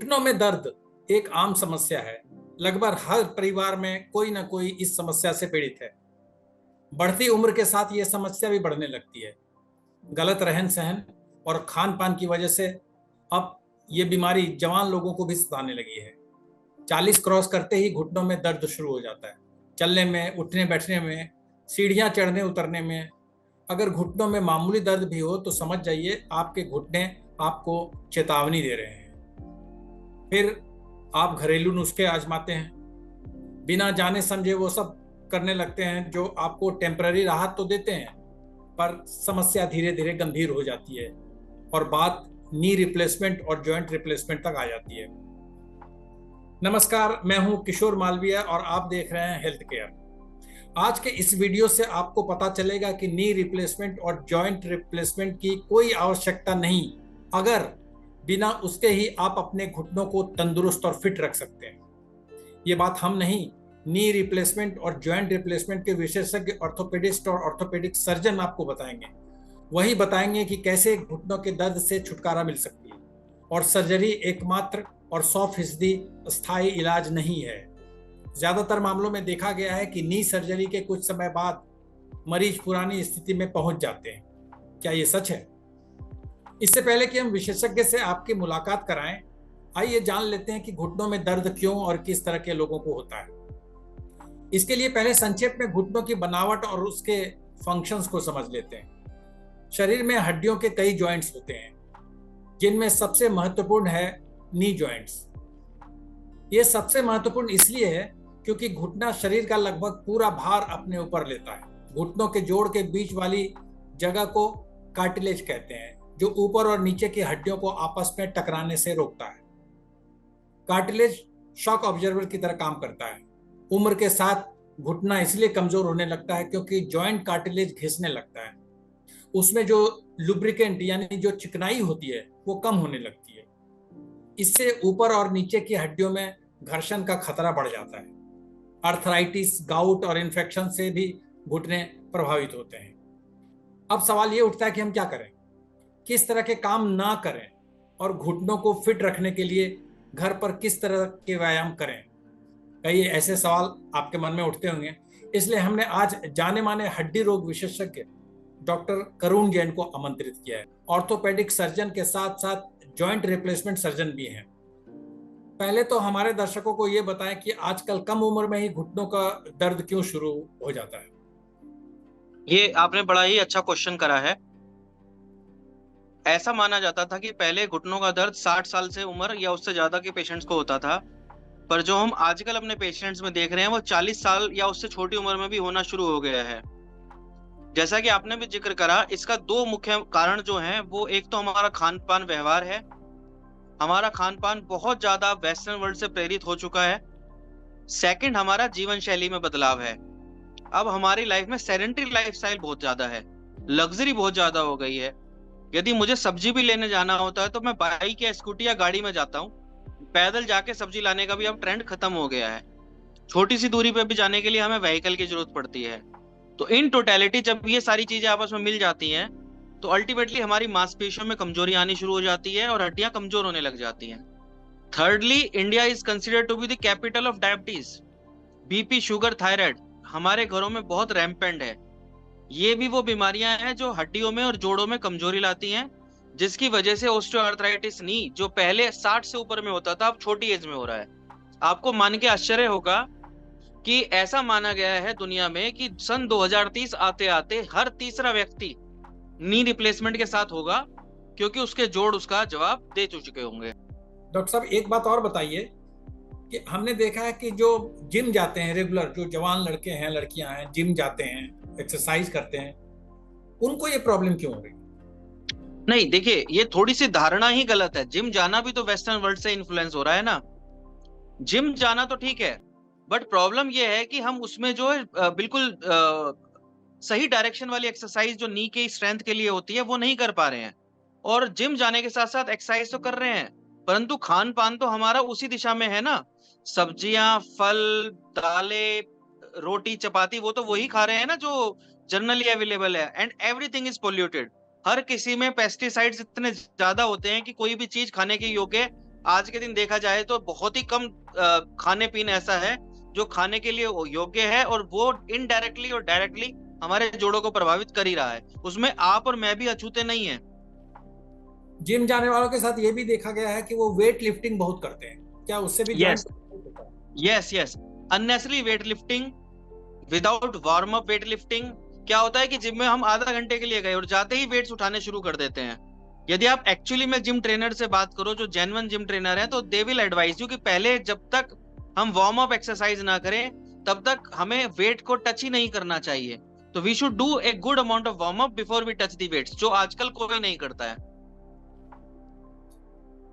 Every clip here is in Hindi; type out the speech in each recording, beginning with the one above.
घुटनों में दर्द एक आम समस्या है। लगभग हर परिवार में कोई ना कोई इस समस्या से पीड़ित है। बढ़ती उम्र के साथ ये समस्या भी बढ़ने लगती है। गलत रहन सहन और खान पान की वजह से अब ये बीमारी जवान लोगों को भी सताने लगी है। 40 क्रॉस करते ही घुटनों में दर्द शुरू हो जाता है। चलने में, उठने बैठने में, सीढ़ियां चढ़ने उतरने में। अगर घुटनों में मामूली दर्द भी हो तो समझ जाइए आपके घुटने आपको चेतावनी दे रहे हैं। फिर आप घरेलू नुस्खे आजमाते हैं, बिना जाने समझे वो सब करने लगते हैं जो आपको टेम्पररी राहत तो देते हैं, पर समस्या धीरे धीरे गंभीर हो जाती है और बात नी रिप्लेसमेंट और जॉइंट रिप्लेसमेंट तक आ जाती है। नमस्कार, मैं हूं किशोर मालविया और आप देख रहे हैं हेल्थ केयर। आज के इस वीडियो से आपको पता चलेगा कि नी रिप्लेसमेंट और जॉइंट रिप्लेसमेंट की कोई आवश्यकता नहीं, अगर बिना उसके ही आप अपने घुटनों को तंदुरुस्त और फिट रख सकते हैं। ये बात हम नहीं, नी रिप्लेसमेंट और जॉइंट रिप्लेसमेंट के विशेषज्ञ ऑर्थोपेडिस्ट और ऑर्थोपेडिक सर्जन आपको बताएंगे। वही बताएंगे कि कैसे घुटनों के दर्द से छुटकारा मिल सकती है और सर्जरी एकमात्र और 100% स्थायी इलाज नहीं है। ज्यादातर मामलों में देखा गया है कि नी सर्जरी के कुछ समय बाद मरीज पुरानी स्थिति में पहुंच जाते हैं। क्या ये सच है? इससे पहले कि हम विशेषज्ञ से आपकी मुलाकात कराएं, आइए जान लेते हैं कि घुटनों में दर्द क्यों और किस तरह के लोगों को होता है। इसके लिए पहले संक्षेप में घुटनों की बनावट और उसके फंक्शंस को समझ लेते हैं। शरीर में हड्डियों के कई जॉइंट्स होते हैं, जिनमें सबसे महत्वपूर्ण है नी जॉइंट्स। ये सबसे महत्वपूर्ण इसलिए है क्योंकि घुटना शरीर का लगभग पूरा भार अपने ऊपर लेता है। घुटनों के जोड़ के बीच वाली जगह को कार्टिलेज कहते हैं, जो ऊपर और नीचे की हड्डियों को आपस में टकराने से रोकता है। कार्टिलेज शॉक ऑब्जर्वर की तरह काम करता है। उम्र के साथ घुटना इसलिए कमजोर होने लगता है क्योंकि जॉइंट कार्टिलेज घिसने लगता है। उसमें जो लुब्रिकेंट यानी जो चिकनाई होती है वो कम होने लगती है। इससे ऊपर और नीचे की हड्डियों में घर्षण का खतरा बढ़ जाता है। अर्थराइटिस, गाउट और इन्फेक्शन से भी घुटने प्रभावित होते हैं। अब सवाल ये उठता है कि हम क्या करें, किस तरह के काम ना करें और घुटनों को फिट रखने के लिए घर पर किस तरह के व्यायाम करें। कई ऐसे सवाल आपके मन में उठते होंगे, इसलिए हमने आज जाने माने हड्डी रोग विशेषज्ञ डॉक्टर करुण जैन को आमंत्रित किया है। ऑर्थोपेडिक सर्जन के साथ साथ जॉइंट रिप्लेसमेंट सर्जन भी हैं। पहले तो हमारे दर्शकों को ये बताएं कि आजकल कम उम्र में ही घुटनों का दर्द क्यों शुरू हो जाता है। ये आपने बड़ा ही अच्छा क्वेश्चन करा है। ऐसा माना जाता था कि पहले घुटनों का दर्द 60 साल से उम्र या उससे ज्यादा के पेशेंट्स को होता था, पर जो हम आजकल अपने पेशेंट्स में देख रहे हैं वो 40 साल या उससे छोटी उम्र में भी होना शुरू हो गया है। जैसा कि आपने भी जिक्र करा, इसका दो मुख्य कारण जो हैं वो एक तो हमारा खान पान व्यवहार है। हमारा खान पान बहुत ज्यादा वेस्टर्न वर्ल्ड से प्रेरित हो चुका है। सेकंड, हमारा जीवन शैली में बदलाव है। अब हमारी लाइफ में सेडेंटरी लाइफस्टाइल बहुत ज्यादा है, लग्जरी बहुत ज्यादा हो गई है। यदि मुझे सब्जी भी लेने जाना होता है तो मैं बाइक या स्कूटी या गाड़ी में जाता हूँ। पैदल जाके सब्जी लाने का भी अब ट्रेंड खत्म हो गया है। छोटी सी दूरी पे भी जाने के लिए हमें व्हीकल की जरूरत पड़ती है। तो इन टोटेलिटी जब ये सारी चीजें आपस में मिल जाती हैं तो अल्टीमेटली हमारी मांसपेशियों में कमजोरी आनी शुरू हो जाती है और हड्डियां कमजोर होने लग जाती हैं। Thirdly, India is considered to be the capital of diabetes. BP, sugar, thyroid हमारे घरों में बहुत रैम्पेंट है। ये भी वो बीमारियां हैं जो हड्डियों में और जोड़ों में कमजोरी लाती हैं, जिसकी वजह से ऑस्टियोआर्थराइटिस नी जो पहले 60 से ऊपर में होता था अब छोटी एज में हो रहा है। आपको मान के आश्चर्य होगा कि ऐसा माना गया है दुनिया में कि सन 2030 आते आते हर तीसरा व्यक्ति नी रिप्लेसमेंट के साथ होगा, क्योंकि उसके जोड़ उसका जवाब दे चुके होंगे। डॉक्टर साहब, एक बात और बताइए कि हमने देखा है कि जो जिम जाते हैं रेगुलर, जो जवान लड़के हैं लड़कियां हैं, जिम जाते हैं, एक्सरसाइज करते हैं, उनको ये प्रॉब्लम क्यों हो रही है? नहीं, देखिए, ये थोड़ी सी धारणा ही गलत है। जिम जाना भी तो वेस्टर्न वर्ल्ड से इन्फ्लुएंस हो रहा है ना। जिम जाना तो ठीक है, बट प्रॉब्लम ये है कि हम उसमें जो है बिल्कुल सही डायरेक्शन वाली एक्सरसाइज जो नी के स्ट्रेंथ के लिए होती है वो नहीं कर पा रहे हैं। और जिम जाने के साथ साथ एक्सरसाइज तो कर रहे हैं, परंतु खान पान तो हमारा उसी दिशा में है ना। सब्जियां, फल, दालें, रोटी, चपाती वो तो वही खा रहे हैं ना जो जनरली अवेलेबल है। And everything is polluted. हर किसी में पेस्टिसाइड्स इतने ज्यादा होते हैं कि कोई भी चीज खाने के योग्य आज के दिन देखा जाए तो बहुत ही कम खाने पीने ऐसा है जो खाने के लिए योग्य है, और वो इनडायरेक्टली और डायरेक्टली हमारे जोड़ों को प्रभावित कर ही रहा है। उसमें आप और मैं भी अछूते नहीं है। जिम जाने वालों के साथ ये भी देखा गया है कि वो वेट लिफ्टिंग बहुत करते हैं, क्या उससे भी yes, joint? Yes, yes. Unnecessary weight lifting without warm up weight lifting. क्या होता है कि जिम में हम आधा घंटे के लिए गए और जाते ही वेट्स उठाने शुरू कर देते हैं। यदि आप एक्चुअली में जिम ट्रेनर से बात करो, जो जेन्युइन जिम ट्रेनर है, तो दे विल एडवाइज यू कि पहले जब तक हम वार्म अप एक्सरसाइज ना करें तब तक हमें वेट को टच ही नहीं करना चाहिए। तो we should do a good amount of warm up before we touch the weights, जो आजकल कोई नहीं करता है।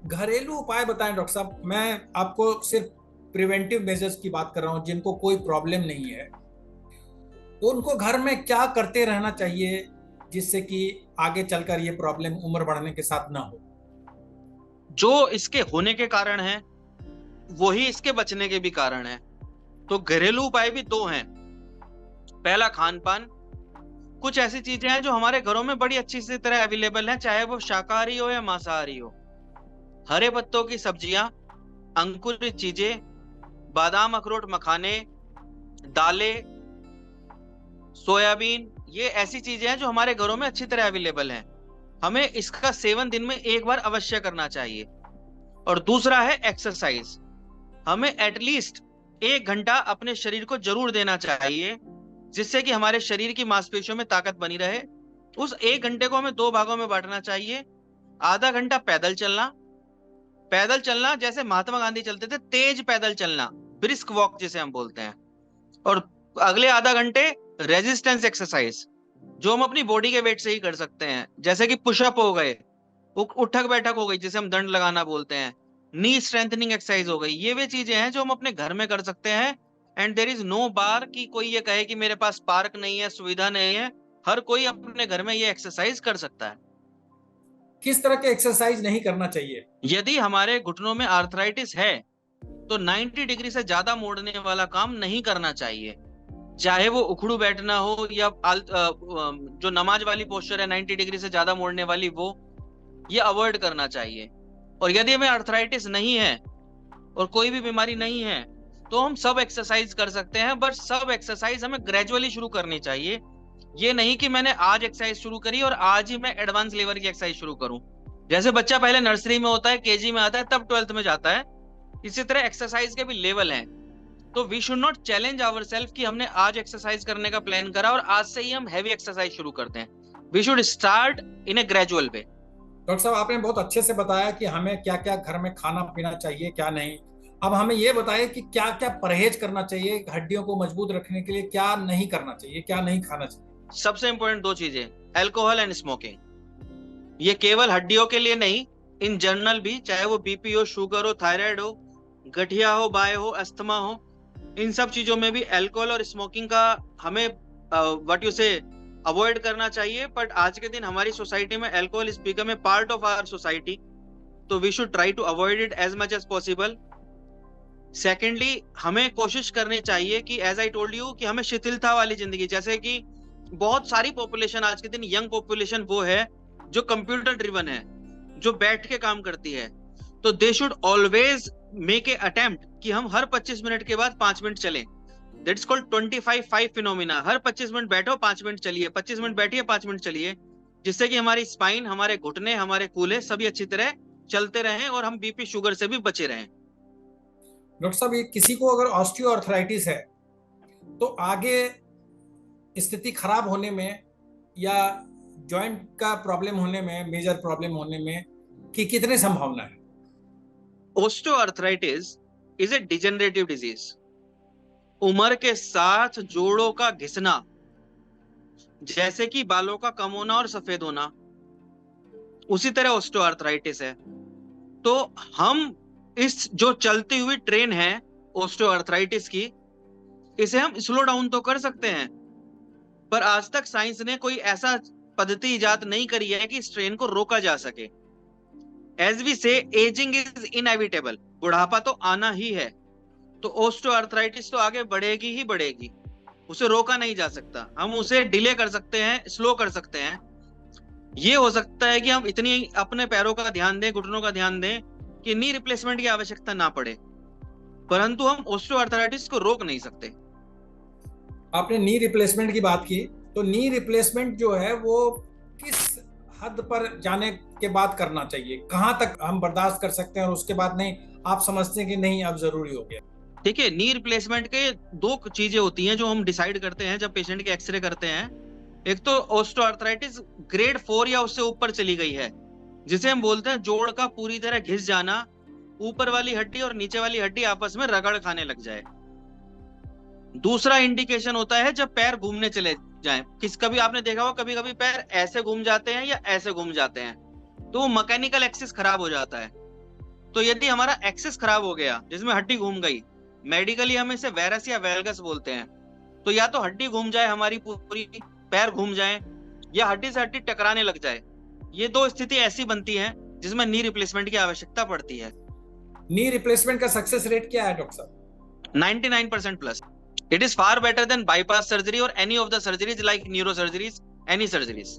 घरेलू उपाय बताएं डॉक्टर साहब। मैं आपको सिर्फ प्रिवेंटिव मेजर्स की बात कर रहा हूं, जिनको कोई प्रॉब्लम नहीं है उनको घर में क्या करते रहना चाहिए जिससे कि आगे चलकर ये प्रॉब्लम उम्र बढ़ने के साथ ना हो। जो इसके होने के कारण है वही इसके बचने के भी कारण है। तो घरेलू उपाय भी दो हैं। पहला, खान पान। कुछ ऐसी चीजें हैं जो हमारे घरों में बड़ी अच्छी सी तरह अवेलेबल हैं, चाहे वो शाकाहारी हो या मांसाहारी हो। हरे पत्तों की सब्जियां, अंकुरित चीजें, बादाम, अखरोट, मखाने, दालें, सोयाबीन, ये ऐसी चीजें हैं जो हमारे घरों में अच्छी तरह अवेलेबल हैं। हमें इसका सेवन दिन में एक बार अवश्य करना चाहिए। और दूसरा है एक्सरसाइज। हमें एटलीस्ट 1 घंटा अपने शरीर को जरूर देना चाहिए, जिससे कि हमारे शरीर की मांसपेशियों में ताकत बनी रहे। उस 1 घंटे को हमें 2 भागों में बांटना चाहिए। आधा घंटा पैदल चलना, पैदल चलना जैसे महात्मा गांधी चलते थे, तेज पैदल चलना, ब्रिस्क वॉक जिसे हम बोलते हैं। और अगले आधा घंटे रेजिस्टेंस एक्सरसाइज, जो हम अपनी बॉडी के वेट से ही कर सकते हैं, जैसे कि पुशअप हो गए, उठक बैठक हो गई जिसे हम दंड लगाना बोलते हैं, नी स्ट्रेंथनिंग एक्सरसाइज हो गई। ये वे चीजें हैं जो हम अपने घर में कर सकते हैं। एंड देयर इज नो बार कि कोई ये कहे कि मेरे पास पार्क नहीं है, सुविधा नहीं है। हर कोई अपने घर में ये एक्सरसाइज कर सकता है। किस तरह के एक्सरसाइज नहीं करना चाहिए? यदि हमारे घुटनों में आर्थराइटिस है तो 90 डिग्री से ज्यादा मोड़ने वाला काम नहीं करना चाहिए। चाहे वो उखड़ू बैठना हो या जो नमाज वाली पोस्चर है 90 डिग्री से ज्यादा मोड़ने वाली, वो ये अवॉइड करना चाहिए। और यदि हमें आर्थराइटिस नहीं है और कोई भी बीमारी नहीं है तो हम सब एक्सरसाइज कर सकते हैं, बट सब एक्सरसाइज हमें ग्रेजुअली शुरू करनी चाहिए। ये नहीं कि मैंने आज एक्सरसाइज शुरू करी और आज ही मैं एडवांस लेवल की एक्सरसाइज शुरू करूं। जैसे बच्चा पहले नर्सरी में होता है, केजी में आता है, तब 12th में जाता है, इसी तरह एक्सरसाइज के भी लेवल हैं। तो we should not challenge ourselves कि हमने आज एक्सरसाइज करने का प्लान करा और आज से ही हम हैवी एक्सरसाइज शुरू करते हैं। We should start in a gradual way. Doctor साहब, आपने बहुत अच्छे से बताया कि हमें क्या क्या घर में खाना पीना चाहिए, क्या नहीं। अब हमें ये बताइए कि क्या क्या परहेज करना चाहिए, हड्डियों को मजबूत रखने के लिए क्या नहीं करना चाहिए, क्या नहीं खाना चाहिए। सबसे इंपॉर्टेंट 2 चीजें, अल्कोहल एंड स्मोकिंग। ये केवल हड्डियों के लिए नहीं, इन जनरल भी, चाहे वो बीपी हो, शुगर हो, थायराइड हो, गठिया हो, बाय हो, अस्थमा हो, इन सब चीजों में भी अल्कोहल और स्मोकिंग का हमें व्हाट यू से अवॉइड करना चाहिए। बट आज के दिन हमारी सोसाइटी में alcohol is become a part of our society, तो we should try to avoid it as much as possible. Secondly, हमें कोशिश करनी चाहिए कि एज आई टोल्ड यू कि हमें शिथिलता वाली जिंदगी, जैसे कि बहुत सारी पॉपुलेशन आज के दिन, यंग पॉपुलेशन वो है जो कंप्यूटर ड्रिवन है, जो बैठ के काम करती है। तो they should always make a attempt कि हम हर 25 मिनट के बाद 5 मिनट चलें। That's called 25-5 phenomena. Her 25 minute बैठो, 5 मिनट चलिए, 25 मिनट बैठिए, 5 मिनट चलिए, जिससे कि हमारी स्पाइन, हमारे घुटने, हमारे कूल्हे सभी अच्छी तरह चलते रहें और हम बीपी शुगर से भी बचे रहें। डॉक्टर साहब, ये किसी को अगर ऑस्टियोआर्थराइटिस है तो आगे स्थिति खराब होने में या जॉइंट का प्रॉब्लम होने में, मेजर प्रॉब्लम होने में की कितनी संभावना है? Osteoarthritis is a degenerative disease. उम्र के साथ जोड़ों का घिसना, जैसे कि बालों का कम होना और सफेद होना, उसी तरह ओस्टियोआर्थराइटिस है। तो हम इस जो चलती हुई ट्रेन है ओस्टियोआर्थराइटिस की, इसे हम स्लो डाउन तो कर सकते हैं, पर आज तक साइंस ने कोई ऐसा पद्धति इजाद नहीं करी है कि इस ट्रेन को रोका जा सके। एज वी से, एजिंग इज इनएविटेबल, बुढ़ापा तो आना ही है। तो ओस्टियोआर्थराइटिस तो आगे बढ़ेगी ही बढ़ेगी, उसे रोका नहीं जा सकता। हम उसे डिले कर सकते हैं, स्लो कर सकते हैं। ये हो सकता है कि हम इतनी अपने पैरों का ध्यान दें, घुटनों का ध्यान दें, कि नी रिप्लेसमेंट की आवश्यकता ना पड़े, परंतु हम ऑस्टियोआर्थराइटिस को रोक नहीं सकते। आपने नी रिप्लेसमेंट की बात की, तो नी रिप्लेसमेंट जो है वो किस हद पर जाने के बाद करना चाहिए, कहां तक हम बर्दाश्त कर सकते हैं और उसके बाद नहीं आप समझते हैं कि नहीं अब जरूरी हो गया? देखिए, नी रिप्लेसमेंट के दो चीजें होती हैं जो हम डिसाइड करते हैं जब पेशेंट के एक्सरे करते हैं। एक तो ऑस्टियोआर्थराइटिस ग्रेड 4 या उससे ऊपर चली गई है, जिसे हम बोलते हैं जोड़ का पूरी तरह घिस जाना, ऊपर वाली हड्डी और नीचे वाली हड्डी आपस में रगड़ खाने लग जाए। दूसरा इंडिकेशन होता है जब पैर घूमने चले जाएं। कभी आपने देखा होगा, कभी कभी पैर ऐसे घूम जाते हैं या ऐसे घूम जाते हैं, तो वो मैकेनिकल एक्सिस खराब हो जाता है। तो यदि हमारा एक्सिस खराब हो गया जिसमें हड्डी घूम गई, मेडिकली हम इसे वेरस या वेल्गस बोलते हैं। तो या तो हड्डी घूम जाए हमारी पूरी, पैर घूम जाए, या हड्डी से हड्डी टकराने लग जाए। ये दो स्थिति ऐसी बनती है जिसमें नी रिप्लेसमेंट की आवश्यकता पड़ती है। नी रिप्लेसमेंट का सक्सेस रेट क्या है डॉक्टर साहब? 99% plus. It is far better than bypass surgery or any of the surgeries like neurosurgeries, any surgeries.